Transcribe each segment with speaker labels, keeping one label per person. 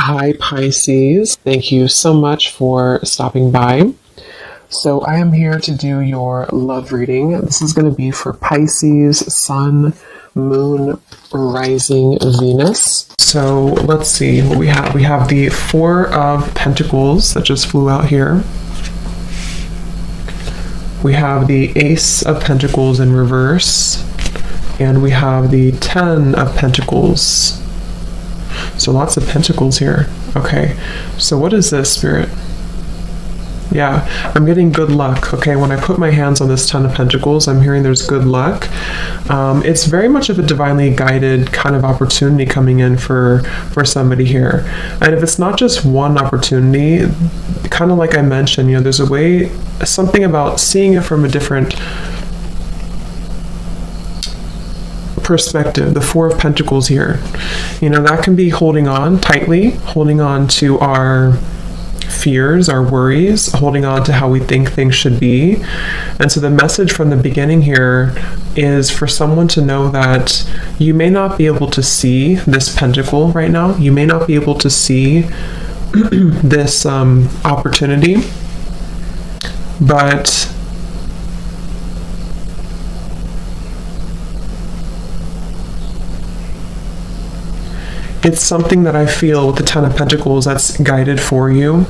Speaker 1: Hi, Pisces. Thank you so much for stopping by. So, I am here to do your love reading. This is going to be for Pisces, Sun, Moon, Rising, Venus. So, let's see what we have. We have the Four of Pentacles that just flew out here. We have the Ace of Pentacles in reverse. And we have the Ten of Pentacles. So lots of pentacles here. Okay, so what is this, Spirit? Yeah, I'm getting good luck. Okay, when I put my hands on this Ten of Pentacles, I'm hearing there's good luck. It's very much of a divinely guided kind of opportunity coming in for somebody here. And if it's not just one opportunity, kind of like I mentioned, there's a way, something about seeing it from a different perspective. The Four of Pentacles here, that can be holding on tightly, holding on to our fears, our worries, holding on to how we think things should be. And so the message from the beginning here is for someone to know that you may not be able to see this pentacle right now. You may not be able to see this opportunity, but it's something that I feel with the Ten of Pentacles that's guided for you.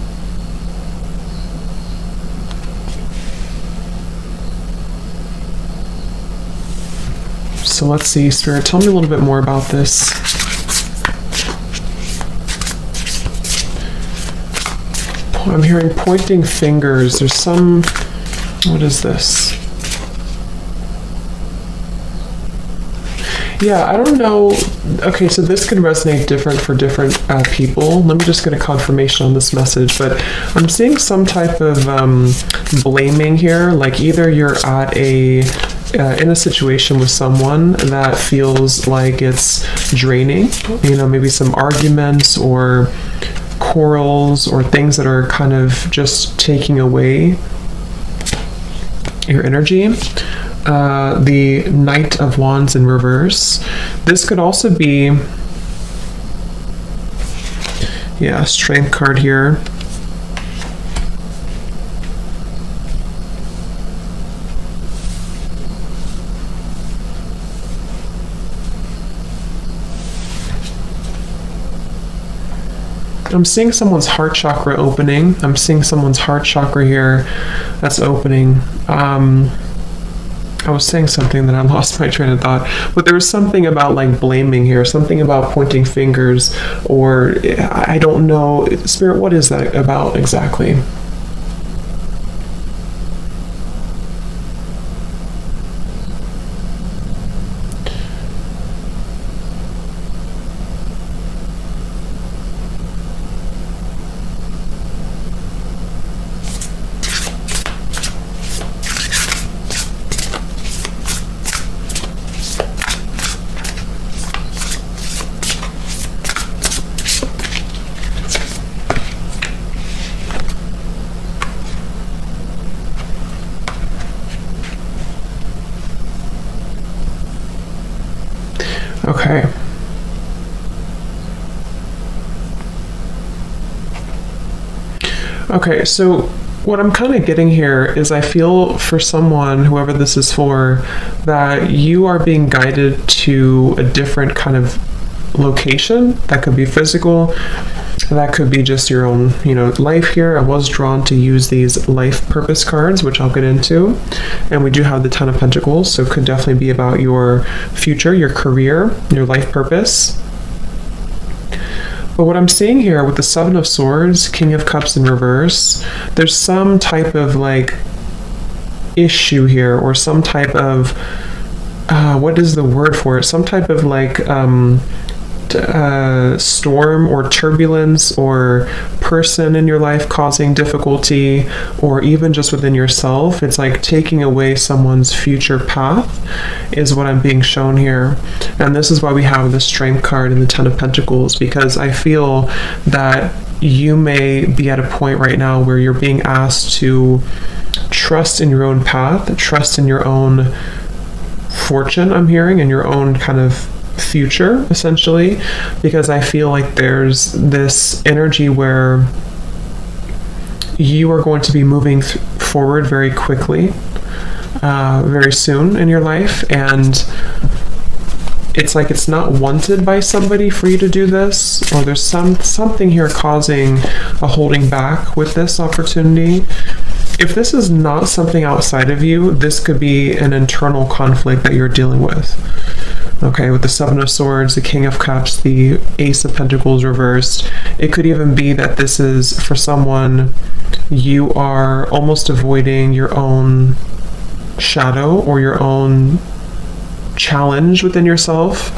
Speaker 1: So let's see, Spirit, tell me a little bit more about this. I'm hearing pointing fingers. There's some, what is this? Yeah, I don't know. Okay, so this can resonate different for different people. Let me just get a confirmation on this message. But I'm seeing some type of blaming here. Like either you're at in a situation with someone that feels like it's draining. Maybe some arguments or quarrels or things that are kind of just taking away your energy. The Knight of Wands in reverse. This could also be, Strength card here. I'm seeing someone's heart chakra opening. I'm seeing someone's heart chakra here that's opening. I was saying something that I lost my train of thought, but there was something about like blaming here, something about pointing fingers, or I don't know. Spirit, what is that about exactly? Okay. Okay, so what I'm kind of getting here is I feel for someone, whoever this is for, that you are being guided to a different kind of location. That could be physical. That could be just your own, life here. I was drawn to use these life purpose cards, which I'll get into. And we do have the Ten of Pentacles, so it could definitely be about your future, your career, your life purpose. But what I'm seeing here with the Seven of Swords, King of Cups in reverse, there's some type of like issue here, or some type of, what is the word for it? Some type of like, storm or turbulence or person in your life causing difficulty, or even just within yourself. It's like taking away someone's future path is what I'm being shown here. And this is why we have the Strength card and the Ten of Pentacles, because I feel that you may be at a point right now where you're being asked to trust in your own path, trust in your own fortune, I'm hearing, and your own kind of future, essentially, because I feel like there's this energy where you are going to be moving forward very quickly, very soon in your life, and it's like it's not wanted by somebody for you to do this, or there's something here causing a holding back with this opportunity. If this is not something outside of you, this could be an internal conflict that you're dealing with. Okay, with the Seven of Swords, the King of Cups, the Ace of Pentacles reversed. It could even be that this is, for someone, you are almost avoiding your own shadow or your own challenge within yourself.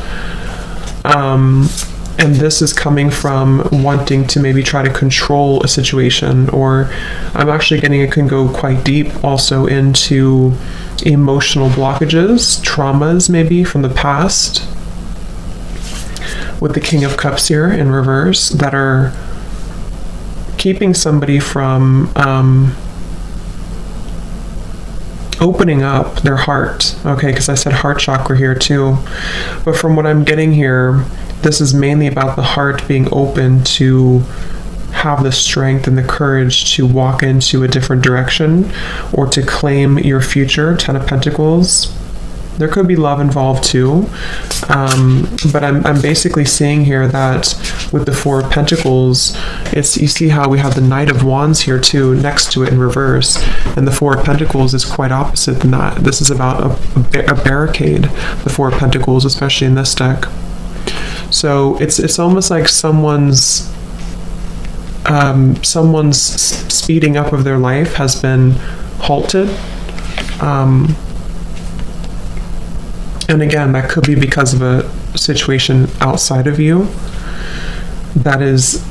Speaker 1: And this is coming from wanting to maybe try to control a situation, or I'm actually getting it can go quite deep also into emotional blockages, traumas maybe from the past, with the King of Cups here in reverse, that are keeping somebody from opening up their heart. Okay, because I said heart chakra here too, but from what I'm getting here, this is mainly about the heart being open to have the strength and the courage to walk into a different direction or to claim your future. Ten of Pentacles. There could be love involved too, but I'm basically seeing here that with the Four of Pentacles, you see how we have the Knight of Wands here too next to it in reverse, and the Four of Pentacles is quite opposite than that. This is about a barricade, the Four of Pentacles, especially in this deck. So it's almost like someone's speeding up of their life has been halted. And again, that could be because of a situation outside of you that is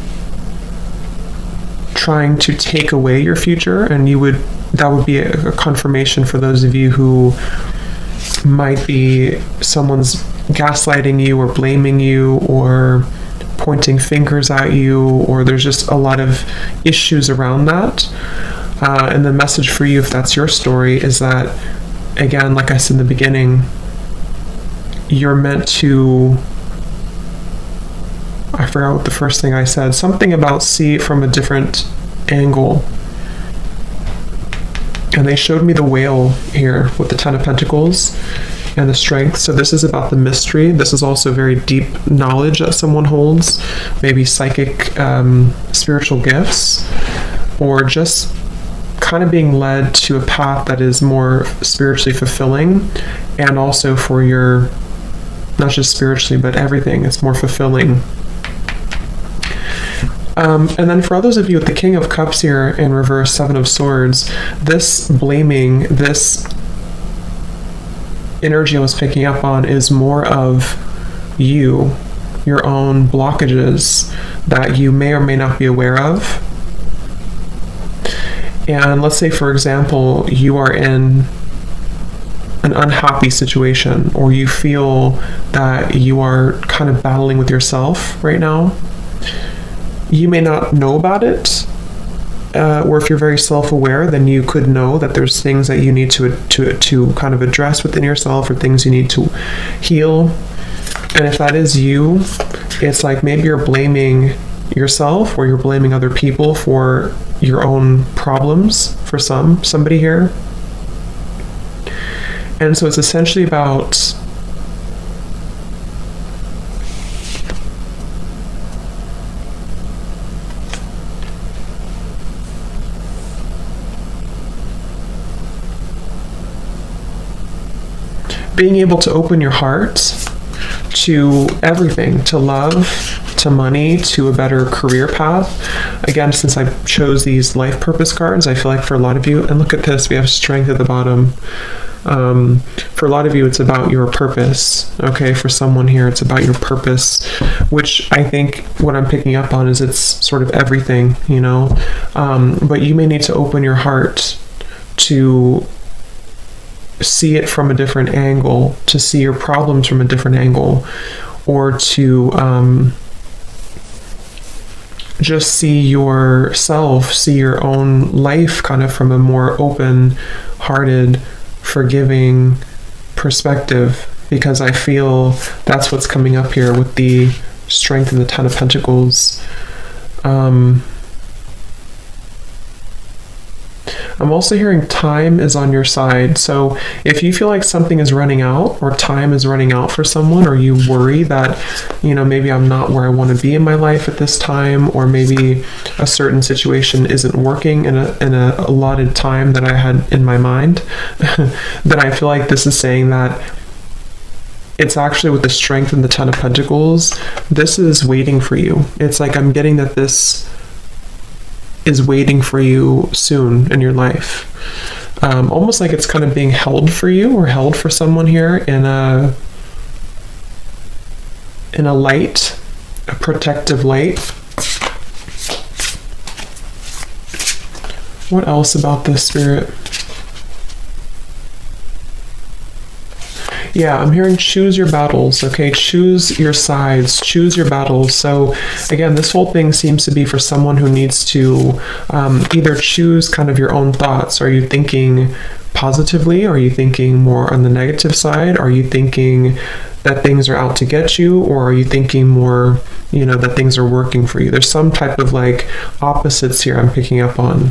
Speaker 1: trying to take away your future, and that would be a confirmation for those of you who might be someone's gaslighting you or blaming you or pointing fingers at you, or there's just a lot of issues around that. And the message for you, if that's your story, is that, again, like I said in the beginning, you're meant to, I forgot what the first thing I said, something about see it from a different angle. And they showed me the whale here with the Ten of Pentacles and the strength. So this is about the mystery. This is also very deep knowledge that someone holds, maybe psychic, spiritual gifts, or just kind of being led to a path that is more spiritually fulfilling, and also for your, not just spiritually, but everything. It's more fulfilling. And then for others of you with the King of Cups here in reverse, Seven of Swords, this blaming, this energy I was picking up on is more of you, your own blockages that you may or may not be aware of. And let's say, for example, you are in an unhappy situation, or you feel that you are kind of battling with yourself right now. You may not know about it, or if you're very self-aware, then you could know that there's things that you need to kind of address within yourself, or things you need to heal. And if that is you, it's like maybe you're blaming yourself, or you're blaming other people for your own problems for somebody here. And so it's essentially about being able to open your heart to everything, to love, to money, to a better career path. Again, since I chose these life purpose cards, I feel like for a lot of you, and look at this, we have strength at the bottom. For a lot of you, it's about your purpose. Okay, for someone here, it's about your purpose, which I think what I'm picking up on is it's sort of everything, you know. But you may need to open your heart to see it from a different angle, to see your problems from a different angle, or to just see yourself, see your own life kind of from a more open-hearted, forgiving perspective, because I feel that's what's coming up here with the Strength and the Ten of Pentacles. I'm also hearing time is on your side. So if you feel like something is running out or time is running out for someone, or you worry that, you know, maybe I'm not where I want to be in my life at this time, or maybe a certain situation isn't working in a allotted time that I had in my mind, then I feel like this is saying that it's actually with the Strength and the Ten of Pentacles, this is waiting for you. It's like I'm getting that this is waiting for you soon in your life. Almost like it's kind of being held for you, or held for someone here in a light, a protective light. What else about this, Spirit? Yeah, I'm hearing choose your battles, okay? Choose your sides, choose your battles. So again, this whole thing seems to be for someone who needs to either choose kind of your own thoughts. Are you thinking positively? Are you thinking more on the negative side? Are you thinking that things are out to get you? Or are you thinking more, you know, that things are working for you? There's some type of like opposites here I'm picking up on.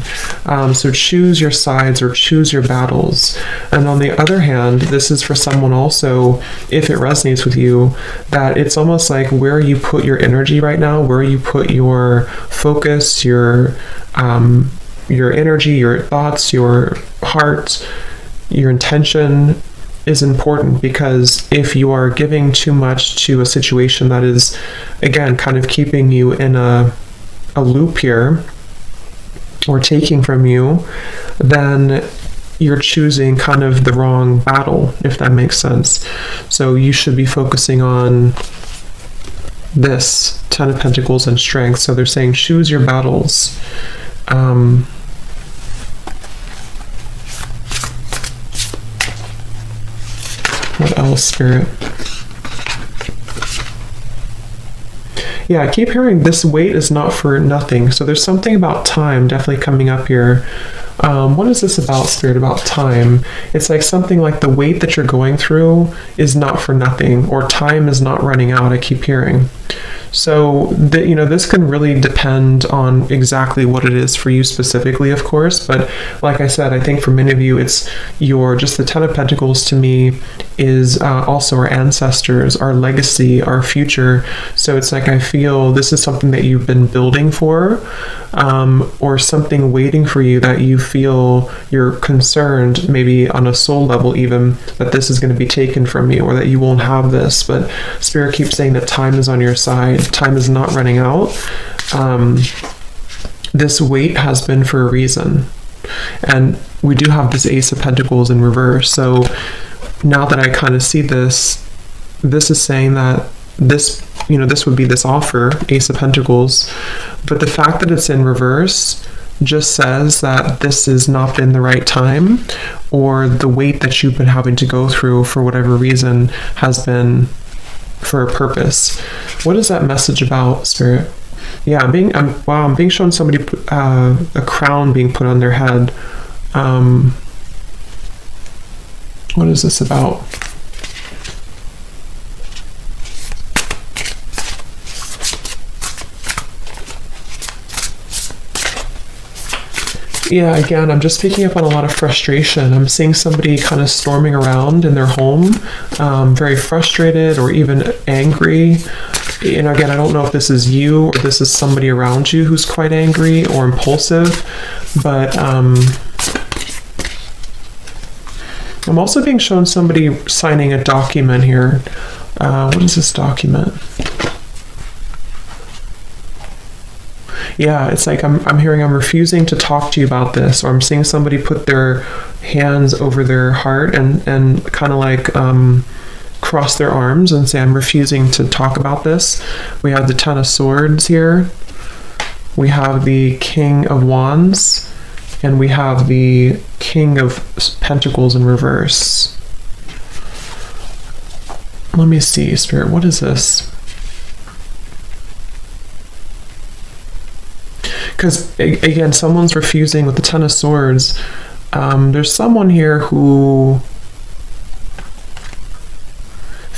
Speaker 1: So choose your sides or choose your battles. And on the other hand, this is for someone also, if it resonates with you, that it's almost like where you put your energy right now, where you put your focus, your energy, your thoughts, your heart, your intention is important. Because if you are giving too much to a situation that is, again, kind of keeping you in a loop here, or taking from you, then you're choosing kind of the wrong battle, if that makes sense. So you should be focusing on this Ten of Pentacles and Strength. So they're saying choose your battles. What else, Spirit? Yeah, I keep hearing this wait is not for nothing. So there's something about time definitely coming up here. What is this about, Spirit, about time? It's like something like the wait that you're going through is not for nothing, or time is not running out, I keep hearing. So, you know, this can really depend on exactly what it is for you specifically, of course. But like I said, I think for many of you, it's just the Ten of Pentacles to me is also our ancestors, our legacy, our future. So it's like I feel this is something that you've been building for, or something waiting for you that you feel you're concerned, maybe on a soul level even, that this is going to be taken from you, or that you won't have this. But Spirit keeps saying that time is on your side. Time is not running out. This wait has been for a reason. And we do have this Ace of Pentacles in reverse. So now that I kind of see this, this is saying that this, you know, this would be this offer, Ace of Pentacles. But the fact that it's in reverse just says that this has not been the right time, or the wait that you've been having to go through for whatever reason has been for a purpose. What is that message about, Spirit? Yeah, I'm being shown somebody a crown being put on their head. What is this about? Yeah, again, I'm just picking up on a lot of frustration. I'm seeing somebody kind of storming around in their home, very frustrated or even angry. And again, I don't know if this is you or this is somebody around you who's quite angry or impulsive, but I'm also being shown somebody signing a document here. What is this document? Yeah, it's like I'm hearing I'm refusing to talk to you about this, or I'm seeing somebody put their hands over their heart and kind of like cross their arms and say, I'm refusing to talk about this. We have the Ten of Swords here. We have the King of Wands, and we have the King of Pentacles in reverse. Let me see, Spirit, what is this? Because, again, someone's refusing with the Ten of Swords. There's someone here who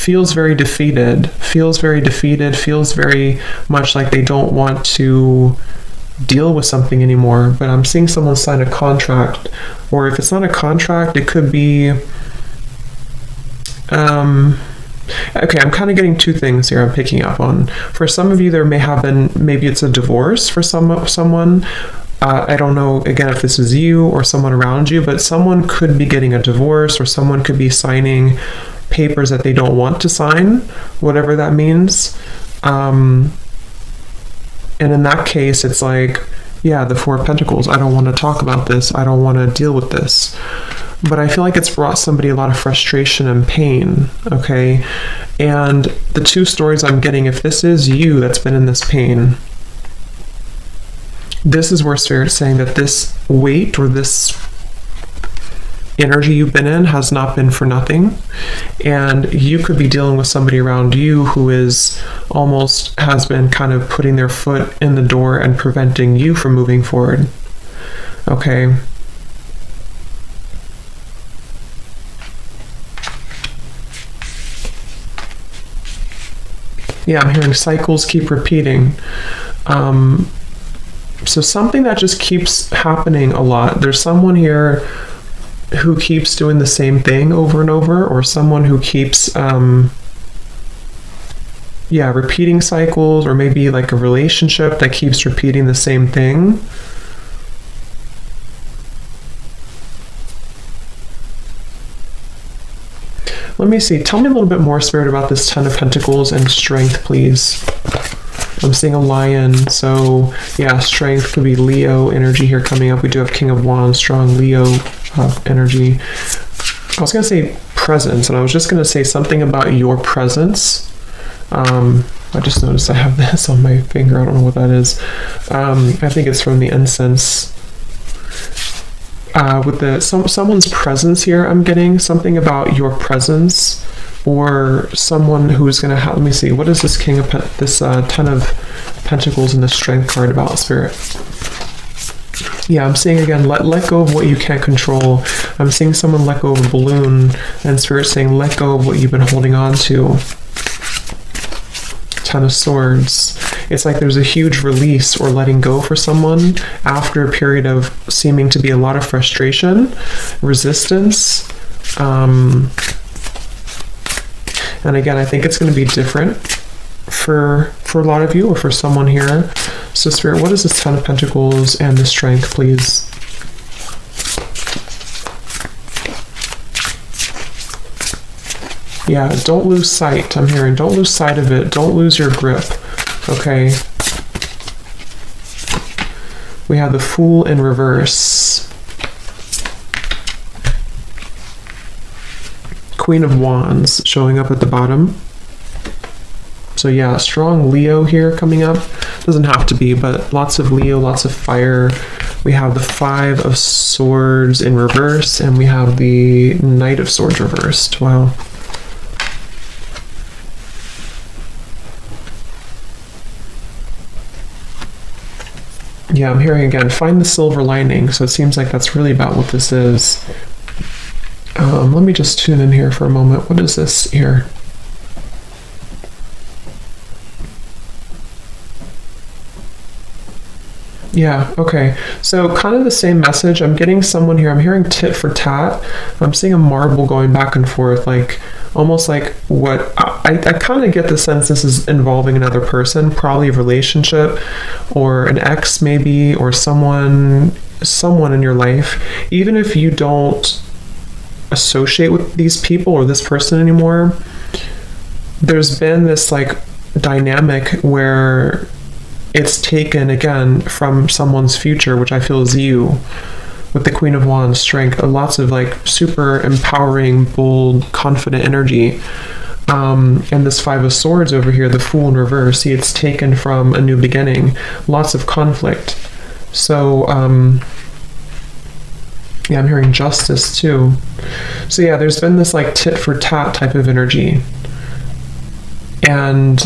Speaker 1: feels very defeated, feels very much like they don't want to deal with something anymore. But I'm seeing someone sign a contract, or if it's not a contract, it could be okay, I'm kind of getting two things here I'm picking up on. For some of you, there may have been, maybe it's a divorce for someone. I don't know, again, if this is you or someone around you, but someone could be getting a divorce, or someone could be signing papers that they don't want to sign, whatever that means. And in that case, it's like, yeah, the Four of Pentacles. I don't want to talk about this. I don't want to deal with this. But I feel like it's brought somebody a lot of frustration and pain, okay? And the two stories I'm getting, if this is you that's been in this pain, this is where Spirit's saying that this weight or this energy you've been in has not been for nothing. And you could be dealing with somebody around you who is almost has been kind of putting their foot in the door and preventing you from moving forward, okay? Yeah, I'm hearing cycles keep repeating. So something that just keeps happening a lot. There's someone here who keeps doing the same thing over and over, or someone who keeps, repeating cycles, or maybe like a relationship that keeps repeating the same thing. Let me see. Tell me a little bit more, Spirit, about this Ten of Pentacles and strength, please. I'm seeing a lion. So, yeah, strength could be Leo energy here coming up. We do have King of Wands, strong Leo energy. I was going to say presence, and I was just going to say something about your presence. I just noticed I have this on my finger. I don't know what that is. I think it's from the incense. With the someone's presence here, I'm getting something about your presence, or someone who's going to have, let me see, what is this Ten of Pentacles and the Strength card about, Spirit? Yeah, I'm seeing again, let go of what you can't control. I'm seeing someone let go of a balloon, and Spirit saying let go of what you've been holding on to. Ten of Swords. It's like there's a huge release or letting go for someone after a period of seeming to be a lot of frustration, resistance. And again, I think it's going to be different for a lot of you, or for someone here. So Spirit, what is this Ten of Pentacles and the Strength, please? Yeah, don't lose sight. I'm hearing don't lose sight of it. Don't lose your grip. Okay. We have the Fool in reverse. Queen of Wands showing up at the bottom. So yeah, strong Leo here coming up. Doesn't have to be, but lots of Leo, lots of fire. We have the Five of Swords in reverse, and we have the Knight of Swords reversed. Wow. Yeah, I'm hearing again, find the silver lining. So it seems like that's really about what this is. Let me just tune in here for a moment. What is this here? Yeah, okay. So kind of the same message. I'm getting someone here. I'm hearing tit for tat. I'm seeing a marble going back and forth, like almost like what I kind of get the sense this is involving another person, probably a relationship or an ex maybe, or someone in your life. Even if you don't associate with these people or this person anymore, there's been this like dynamic where it's taken again from someone's future, which I feel is you, with the Queen of Wands, strength, lots of like super empowering, bold, confident energy. And this Five of Swords over here, the Fool in reverse, see, it's taken from a new beginning, lots of conflict. So, yeah, I'm hearing justice too. So yeah, there's been this like tit for tat type of energy. And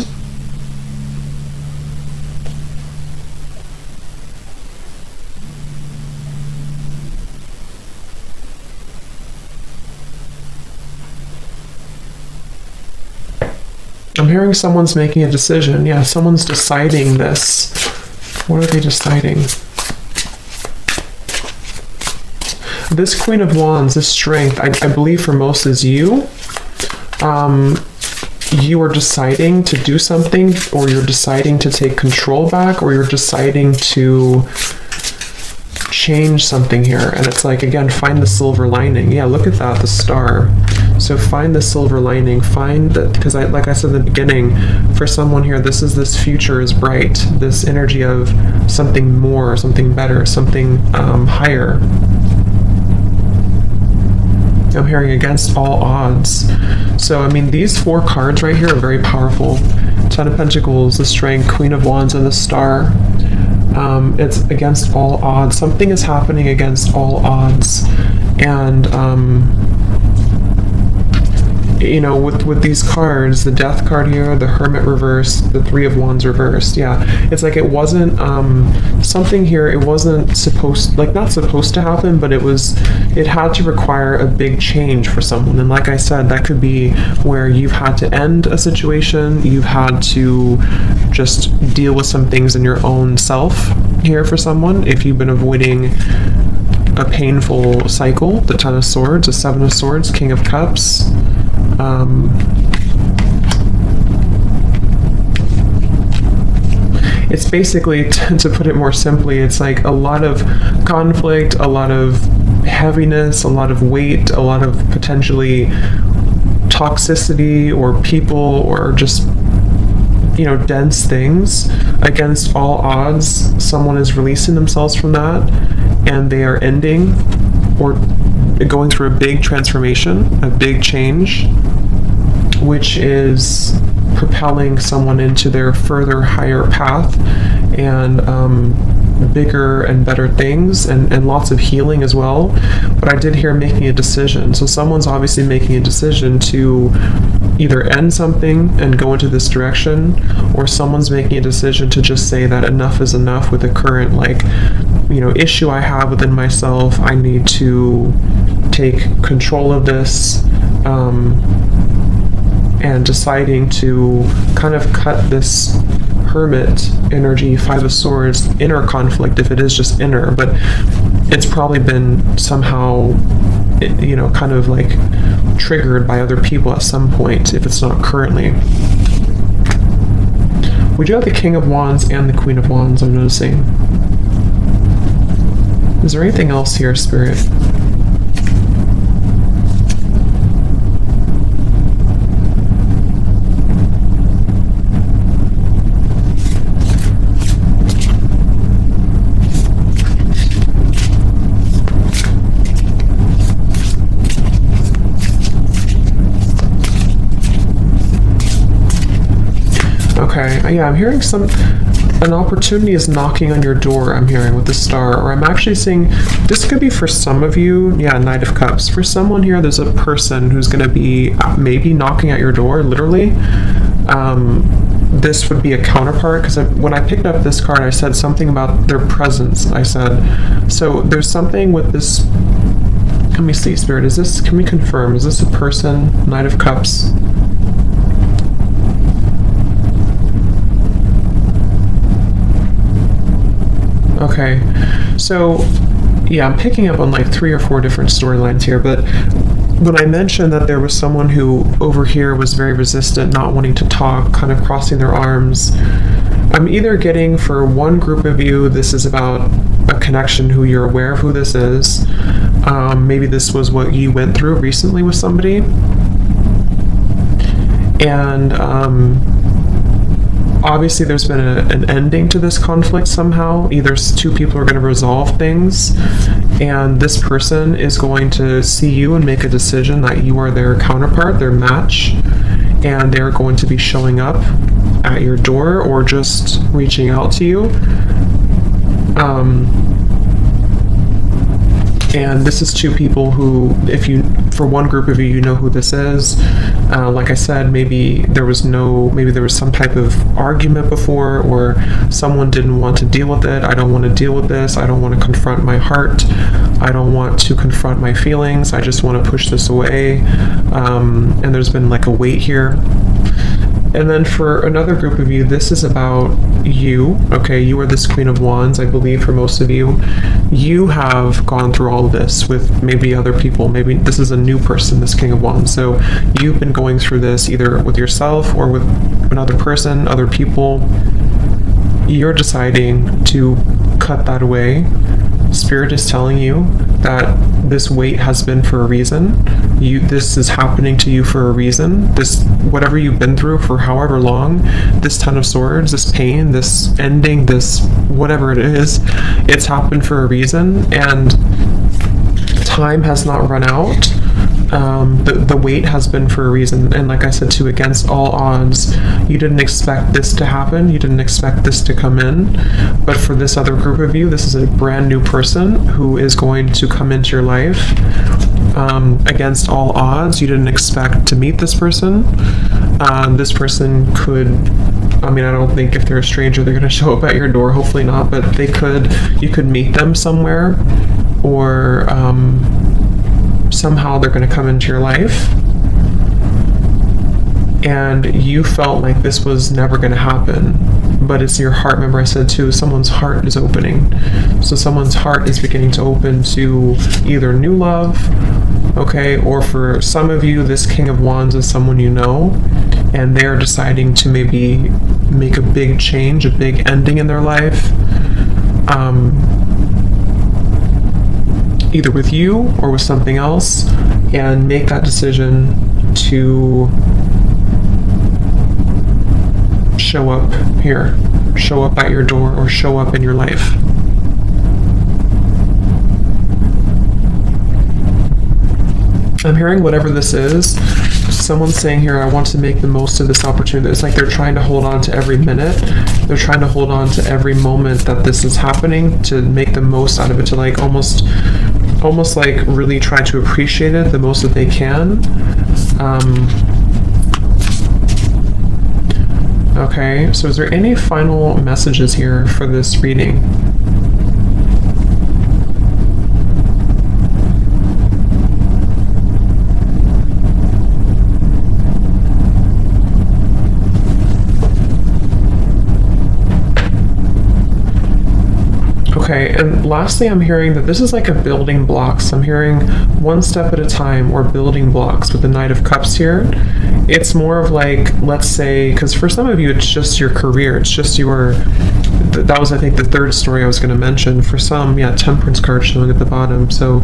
Speaker 1: I'm hearing someone's making a decision. Yeah, someone's deciding this. What are they deciding? This Queen of Wands, this strength, I believe for most is you. You are deciding to do something, or you're deciding to take control back, or you're deciding to change something here. And it's like, again, find the silver lining. Yeah, look at that, the star. So find the silver lining, find that, because like I said in the beginning, for someone here, this future is bright, this energy of something more, something better, something higher. I'm hearing against all odds. So, I mean, these 4 cards right here are very powerful. 10 of Pentacles, the Strength, Queen of Wands, and the Star. It's against all odds. Something is happening against all odds. And, you know, with these cards, the Death card here, the Hermit reversed, the 3 of Wands reversed. Yeah, it's like it wasn't something here. It wasn't supposed, like, not supposed to happen, but it had to require a big change for someone. And like I said, that could be where you've had to end a situation, you've had to just deal with some things in your own self here for someone. If you've been avoiding a painful cycle, the 10 of Swords, the 7 of Swords, King of Cups. It's basically, to put it more simply, it's like a lot of conflict, a lot of heaviness, a lot of weight, a lot of potentially toxicity or people or just, you know, dense things. Against all odds, someone is releasing themselves from that, and they are ending or going through a big transformation, a big change, which is propelling someone into their further higher path and bigger and better things, and lots of healing as well. But I did hear making a decision. So someone's obviously making a decision to either end something and go into this direction, or someone's making a decision to just say that enough is enough with the current, like, you know, issue I have within myself. I need to take control of this, and deciding to kind of cut this Hermit energy, 5 of Swords, inner conflict, if it is just inner, but it's probably been somehow, you know, kind of like triggered by other people at some point, if it's not currently. We do have the King of Wands and the Queen of Wands, I'm noticing. Is there anything else here, Spirit? Okay, yeah, I'm hearing an opportunity is knocking on your door, I'm hearing, with the Star, or I'm actually seeing, this could be for some of you, yeah, Knight of Cups. For someone here, there's a person who's going to be maybe knocking at your door, literally. This would be a counterpart, because when I picked up this card, I said something about their presence. I said, so there's something with this. Let me see, Spirit, can we confirm, is this a person, Knight of Cups? Okay, so yeah, I'm picking up on like 3 or 4 different storylines here, but when I mentioned that there was someone who over here was very resistant, not wanting to talk, kind of crossing their arms, I'm either getting, for one group of you, this is about a connection who you're aware of who this is. Maybe this was what you went through recently with somebody. And obviously there's been an ending to this conflict somehow. Either 2 people are going to resolve things, and this person is going to see you and make a decision that you are their counterpart, their match, and they're going to be showing up at your door or just reaching out to you. And this is 2 people who, for one group of you, you know who this is. Like I said, maybe there was some type of argument before, or someone didn't want to deal with it. I don't want to deal with this. I don't want to confront my heart. I don't want to confront my feelings. I just want to push this away. And there's been like a weight here. And then for another group of you, this is about you. Okay, you are this Queen of Wands, I believe, for most of you. You have gone through all of this with maybe other people. Maybe this is a new person, this King of Wands. So you've been going through this either with yourself or with another person, other people. You're deciding to cut that away. Spirit is telling you that this weight has been for a reason. This is happening to you for a reason. This, whatever you've been through for however long, this Ten of Swords, this pain, this ending, this whatever it is, it's happened for a reason, and time has not run out. The wait has been for a reason, and like I said too, against all odds, you didn't expect this to happen, you didn't expect this to come in, but for this other group of you, this is a brand new person who is going to come into your life. Against all odds, you didn't expect to meet this person. This person could, I mean, I don't think if they're a stranger they're going to show up at your door, hopefully not, but you could meet them somewhere, or somehow they're going to come into your life, and you felt like this was never going to happen, but it's your heart. Remember I said too, someone's heart is opening, so someone's heart is beginning to open to either new love, okay, or for some of you, this King of Wands is someone you know, and they're deciding to maybe make a big change, a big ending in their life, either with you or with something else, and make that decision to show up here, show up at your door, or show up in your life. I'm hearing whatever this is, someone's saying here, I want to make the most of this opportunity. It's like they're trying to hold on to every minute. They're trying to hold on to every moment that this is happening, to make the most out of it, to like almost like really try to appreciate it the most that they can. Okay, so is there any final messages here for this reading? Okay, and lastly, I'm hearing that this is like a building blocks. I'm hearing one step at a time, or building blocks with the Knight of Cups here. It's more of like, let's say, because for some of you, it's just your career. It's just your, that was, I think, the third story I was going to mention. For some, yeah, Temperance card showing at the bottom. So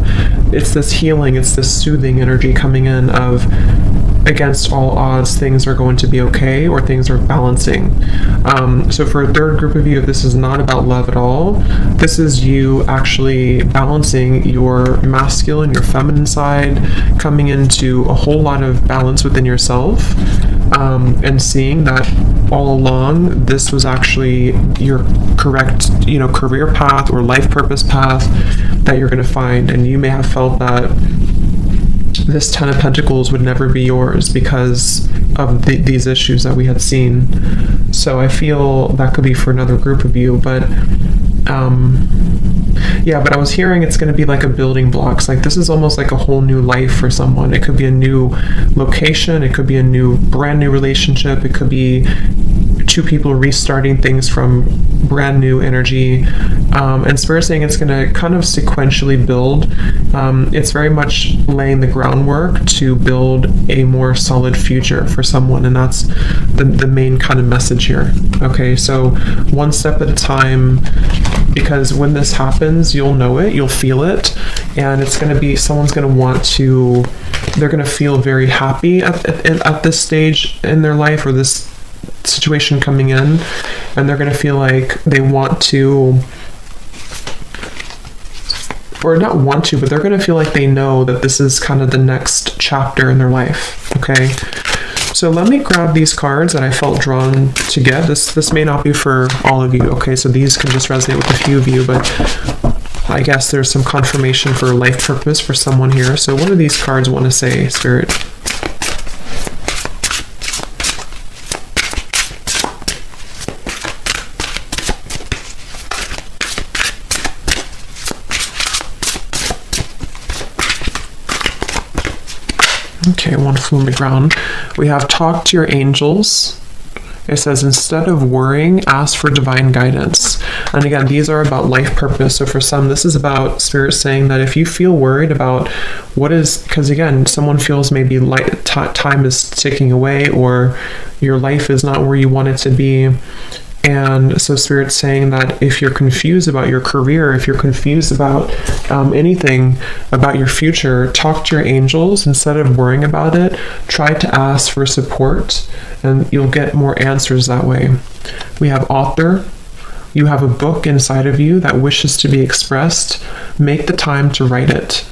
Speaker 1: it's this healing, it's this soothing energy coming in of, against all odds, things are going to be okay, or things are balancing. So for a third group of you, this is not about love at all. This is you actually balancing your masculine, your feminine side, coming into a whole lot of balance within yourself, and seeing that all along this was actually your correct, career path or life purpose path that you're going to find. And you may have felt that this Ten of Pentacles would never be yours because of these issues that we had seen. So I feel that could be for another group of you, but yeah, but I was hearing it's going to be like a building blocks. Like this is almost like a whole new life for someone. It could be a new location. It could be a brand new relationship. It could be two people restarting things from brand new energy. And Spirit saying it's going to kind of sequentially build. It's very much laying the groundwork to build a more solid future for someone. And that's the main kind of message here. Okay, so one step at a time, because when this happens, you'll know it, you'll feel it, and it's going to be, someone's going to want to, they're going to feel very happy at this stage in their life, or this situation coming in, and they're going to feel like they want to, or not want to, but they're going to feel like they know that this is kind of the next chapter in their life. Okay, so let me grab these cards that I felt drawn to get. This may not be for all of you, okay, so these can just resonate with a few of you, but I guess there's some confirmation for life purpose for someone here. So what do these cards want to say, Spirit? Okay, one flew on the ground. We have talk to your angels. It says, instead of worrying, ask for divine guidance. And again, these are about life purpose. So for some, this is about Spirit saying that if you feel worried about what is, because again, someone feels maybe time is ticking away, or your life is not where you want it to be. And so Spirit's saying that if you're confused about your career, if you're confused about anything about your future, talk to your angels. Instead of worrying about it, try to ask for support, and you'll get more answers that way. We have author. You have a book inside of you that wishes to be expressed. Make the time to write it.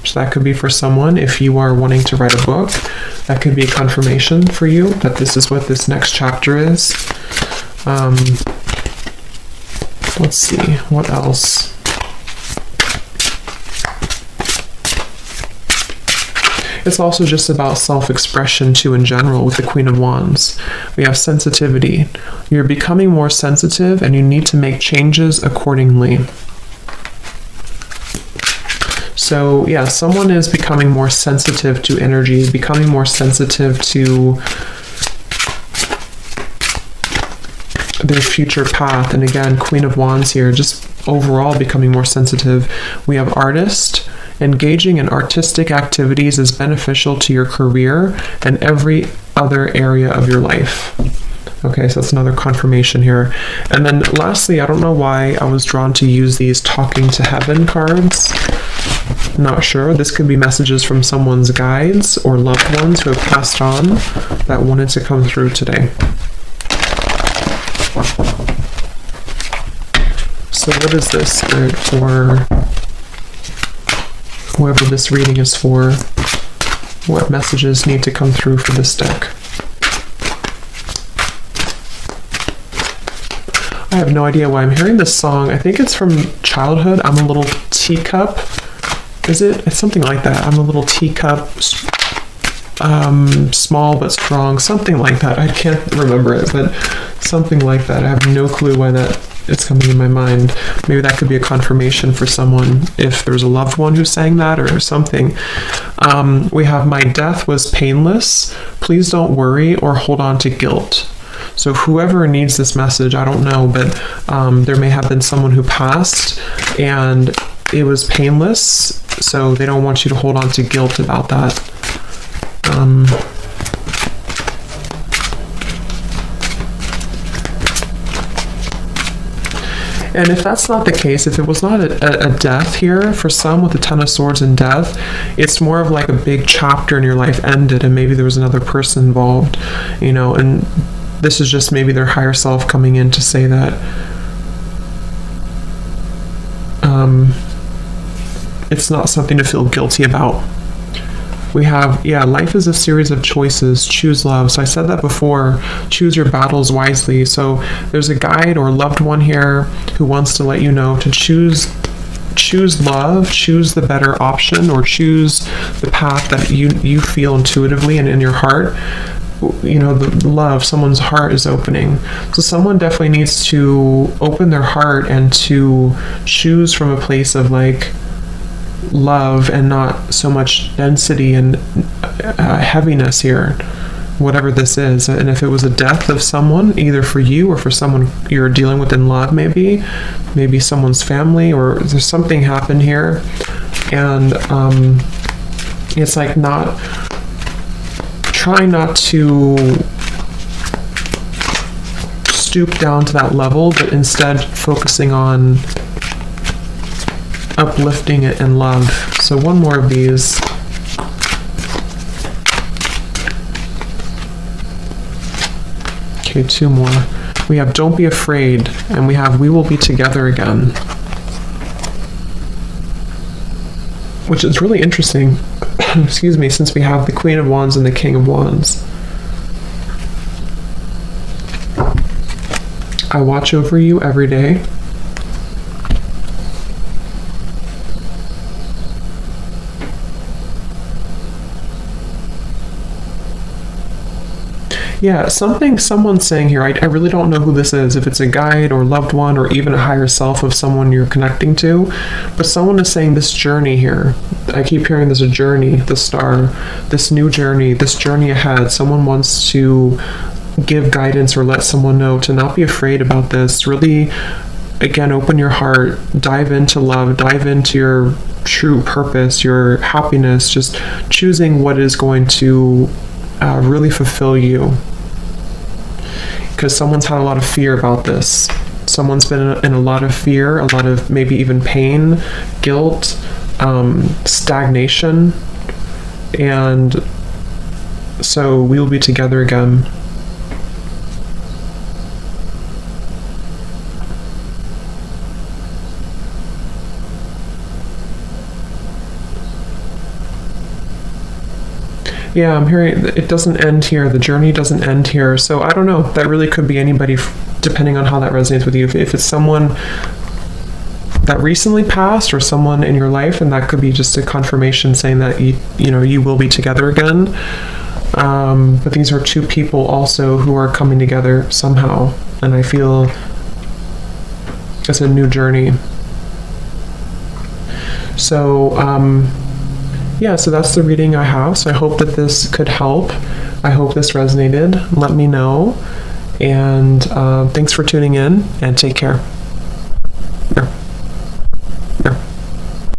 Speaker 1: So that could be for someone. If you are wanting to write a book, that could be a confirmation for you that this is what this next chapter is. Let's see, what else? It's also just about self-expression too in general with the Queen of Wands. We have sensitivity. You're becoming more sensitive and you need to make changes accordingly. So yeah, someone is becoming more sensitive to energy, becoming more sensitive to their future path. And again, Queen of Wands here, just overall becoming more sensitive. We have artist. Engaging in artistic activities is beneficial to your career and every other area of your life. Okay, so that's another confirmation here. And then lastly, I don't know why I was drawn to use these talking to heaven cards. Not sure. This could be messages from someone's guides or loved ones who have passed on that wanted to come through today. So what is this, Spirit, for whoever this reading is for? What messages need to come through for this deck? I have no idea why I'm hearing this song. I think it's from childhood. I'm a little teacup. Is it? It's something like that. I'm a little teacup, small but strong. Something like that. I can't remember it, but something like that. I have no clue why it's coming in my mind. Maybe that could be a confirmation for someone if there's a loved one who sang that or something. We have, my death was painless. Please don't worry or hold on to guilt. So whoever needs this message, I don't know, but there may have been someone who passed and it was painless, so they don't want you to hold on to guilt about that. And if that's not the case, if it was not a death here, for some with the Ten of Swords and death, it's more of like a big chapter in your life ended and maybe there was another person involved, you know, and this is just maybe their higher self coming in to say that it's not something to feel guilty about. We have, life is a series of choices. Choose love. So I said that before. Choose your battles wisely. So there's a guide or loved one here who wants to let you know to choose love, choose the better option, or choose the path that you feel intuitively and in your heart. You know, the love, someone's heart is opening. So someone definitely needs to open their heart and to choose from a place of like love and not so much density and heaviness here, whatever this is. And if it was a death of someone, either for you or for someone you're dealing with in love, maybe someone's family, or there's something happened here, and it's like try not to stoop down to that level, but instead focusing on uplifting it in love. So one more of these. Okay, two more. We have don't be afraid, and we have we will be together again, which is really interesting. Excuse me, since we have the Queen of Wands and the King of Wands. I watch over you every day. Yeah, someone's saying here, I really don't know who this is, if it's a guide or loved one or even a higher self of someone you're connecting to, but someone is saying this journey here. I keep hearing there's a journey, the star, this new journey, this journey ahead. Someone wants to give guidance or let someone know to not be afraid about this. Really, again, open your heart, dive into love, dive into your true purpose, your happiness, just choosing what is going to really fulfill you. Because someone's had a lot of fear about this. Someone's been in a lot of fear, a lot of maybe even pain, guilt, stagnation, and so we will be together again. Yeah, I'm hearing it doesn't end here. The journey doesn't end here. So I don't know. That really could be anybody, depending on how that resonates with you. If it's someone that recently passed or someone in your life, and that could be just a confirmation saying that you will be together again. But these are two people also who are coming together somehow, and I feel it's a new journey. So yeah, so that's the reading I have. So I hope that this could help. I hope this resonated. Let me know. And thanks for tuning in, and take care. Yeah.